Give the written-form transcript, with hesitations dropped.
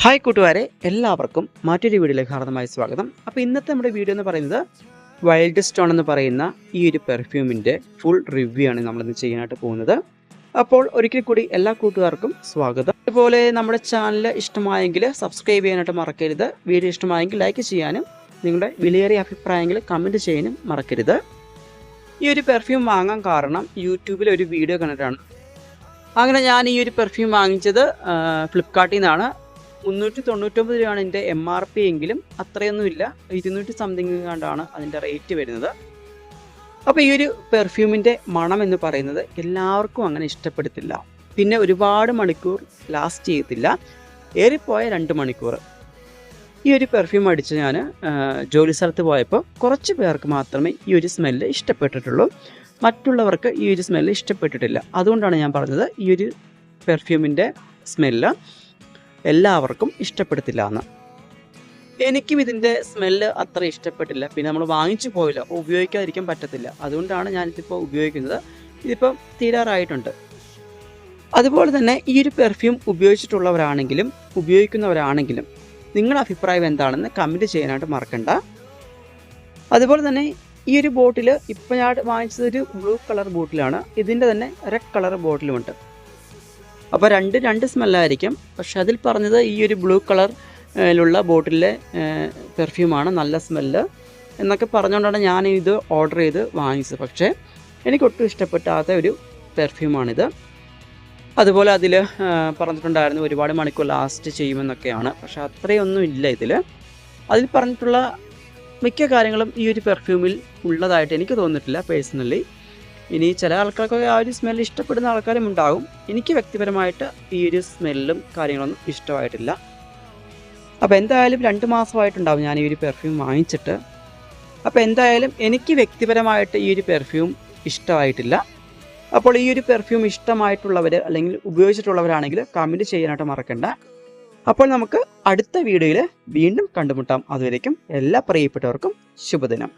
Hi കൂട്ടുകാരെ, എല്ലാവർക്കും മറ്റൊരു വീഡിയോയിലേക്ക് ഹാർദമായ സ്വാഗതം. അപ്പോൾ ഇന്നത്തെ നമ്മുടെ വീഡിയോ എന്ന് പറയുന്നത് വൈൽഡ് സ്റ്റോൺ എന്ന് പറയുന്ന ഈ ഒരു പെർഫ്യൂമിൻ്റെ ഫുൾ റിവ്യൂ ആണ് നമ്മളിന്ന് ചെയ്യാനായിട്ട് പോകുന്നത്. അപ്പോൾ ഒരിക്കൽ കൂടി എല്ലാ കൂട്ടുകാർക്കും സ്വാഗതം. അതുപോലെ നമ്മുടെ ചാനൽ ഇഷ്ടമായെങ്കിൽ സബ്സ്ക്രൈബ് ചെയ്യാനായിട്ട് മറക്കരുത്. വീഡിയോ ഇഷ്ടമായെങ്കിൽ ലൈക്ക് ചെയ്യാനും നിങ്ങളുടെ വിലയേറിയ അഭിപ്രായങ്ങൾ കമൻറ്റ് ചെയ്യാനും മറക്കരുത്. ഈ ഒരു പെർഫ്യൂം വാങ്ങാൻ കാരണം യൂട്യൂബിൽ ഒരു വീഡിയോ കണ്ടിട്ടാണ്. അങ്ങനെ ഞാൻ ഈ ഒരു പെർഫ്യൂം വാങ്ങിച്ചത് ഫ്ലിപ്കാർട്ടിൽ നിന്നാണ്. 399 രൂപയാണ് എൻ്റെ MRP എങ്കിലും അത്രയൊന്നുമില്ല, 200 സംതിങ് കണ്ടാണ് അതിൻ്റെ റേറ്റ് വരുന്നത്. അപ്പോൾ ഈ ഒരു പെർഫ്യൂമിൻ്റെ മണം എന്ന് പറയുന്നത് എല്ലാവർക്കും അങ്ങനെ ഇഷ്ടപ്പെടത്തില്ല. പിന്നെ ഒരുപാട് മണിക്കൂർ ലാസ്റ്റ് ചെയ്യത്തില്ല, ഏറിപ്പോയ 2 മണിക്കൂർ. ഈ ഒരു പെർഫ്യൂം അടിച്ച് ഞാൻ ജോലി സ്ഥലത്ത് പോയപ്പോൾ കുറച്ച് പേർക്ക് മാത്രമേ ഈ ഒരു സ്മെല്ല് ഇഷ്ടപ്പെട്ടിട്ടുള്ളൂ, മറ്റുള്ളവർക്ക് ഈ ഒരു സ്മെല്ല് ഇഷ്ടപ്പെട്ടിട്ടില്ല. അതുകൊണ്ടാണ് ഞാൻ പറഞ്ഞത് ഈ ഒരു പെർഫ്യൂമിൻ്റെ സ്മെല്ല് എല്ലാവർക്കും ഇഷ്ടപ്പെടത്തില്ല എന്ന്. എനിക്കും ഇതിൻ്റെ സ്മെല്ല് അത്ര ഇഷ്ടപ്പെട്ടില്ല. പിന്നെ നമ്മൾ വാങ്ങിച്ചു പോയില്ല, ഉപയോഗിക്കാതിരിക്കാൻ പറ്റത്തില്ല. അതുകൊണ്ടാണ് ഞാനിതിപ്പോൾ ഉപയോഗിക്കുന്നത്. ഇതിപ്പോൾ തീരാറായിട്ടുണ്ട്. അതുപോലെ തന്നെ ഈ ഒരു പെർഫ്യൂം ഉപയോഗിച്ചിട്ടുള്ളവരാണെങ്കിലും ഉപയോഗിക്കുന്നവരാണെങ്കിലും നിങ്ങളുടെ അഭിപ്രായം എന്താണെന്ന് കമൻറ്റ് ചെയ്യാനായിട്ട് മറക്കണ്ട. അതുപോലെ തന്നെ ഈ ഒരു ബോട്ടിൽ ഇപ്പോൾ ഞാൻ വാങ്ങിച്ചതൊരു ബ്ലൂ കളർ ബോട്ടിലാണ്. ഇതിൻ്റെ തന്നെ റെഡ് കളർ ബോട്ടിലുമുണ്ട്. അപ്പോൾ രണ്ട് സ്മെല്ലായിരിക്കും. പക്ഷെ അതിൽ പറഞ്ഞത് ഈ ഒരു ബ്ലൂ കളറിലുള്ള ബോട്ടിലെ പെർഫ്യൂമാണ് നല്ല സ്മെല്ല് എന്നൊക്കെ പറഞ്ഞുകൊണ്ടാണ് ഞാൻ ഇത് ഓർഡർ ചെയ്ത് വാങ്ങിച്ചത്. പക്ഷേ എനിക്കൊട്ടും ഇഷ്ടപ്പെട്ടാത്ത ഒരു പെർഫ്യൂമാണിത്. അതുപോലെ അതിൽ പറഞ്ഞിട്ടുണ്ടായിരുന്നു ഒരുപാട് മണിക്കൂർ ലാസ്റ്റ് ചെയ്യുമെന്നൊക്കെയാണ്. പക്ഷെ അത്രയൊന്നും ഇല്ല ഇതിൽ. അതിൽ പറഞ്ഞിട്ടുള്ള മിക്ക കാര്യങ്ങളും ഈ ഒരു പെർഫ്യൂമിൽ ഉള്ളതായിട്ട് എനിക്ക് തോന്നിയിട്ടില്ല പേഴ്സണലി. ഇനി ചില ആൾക്കാർക്കൊക്കെ ആ ഒരു സ്മെല്ല് ഇഷ്ടപ്പെടുന്ന ആൾക്കാരും ഉണ്ടാകും. എനിക്ക് വ്യക്തിപരമായിട്ട് ഈ ഒരു സ്മെല്ലും കാര്യങ്ങളൊന്നും ഇഷ്ടമായിട്ടില്ല. അപ്പോൾ എന്തായാലും 2 മാസമായിട്ടുണ്ടാവും ഞാൻ ഈ ഒരു പെർഫ്യൂം വാങ്ങിച്ചിട്ട്. അപ്പോൾ എന്തായാലും എനിക്ക് വ്യക്തിപരമായിട്ട് ഈ ഒരു പെർഫ്യൂം ഇഷ്ടമായിട്ടില്ല. അപ്പോൾ ഈ ഒരു പെർഫ്യൂം ഇഷ്ടമായിട്ടുള്ളവർ അല്ലെങ്കിൽ ഉപയോഗിച്ചിട്ടുള്ളവരാണെങ്കിൽ കമൻറ്റ് ചെയ്യാനായിട്ട് മറക്കണ്ട. അപ്പോൾ നമുക്ക് അടുത്ത വീഡിയോയിൽ വീണ്ടും കണ്ടുമുട്ടാം. അതുവരേക്കും എല്ലാ പ്രിയപ്പെട്ടവർക്കും ശുഭദിനം.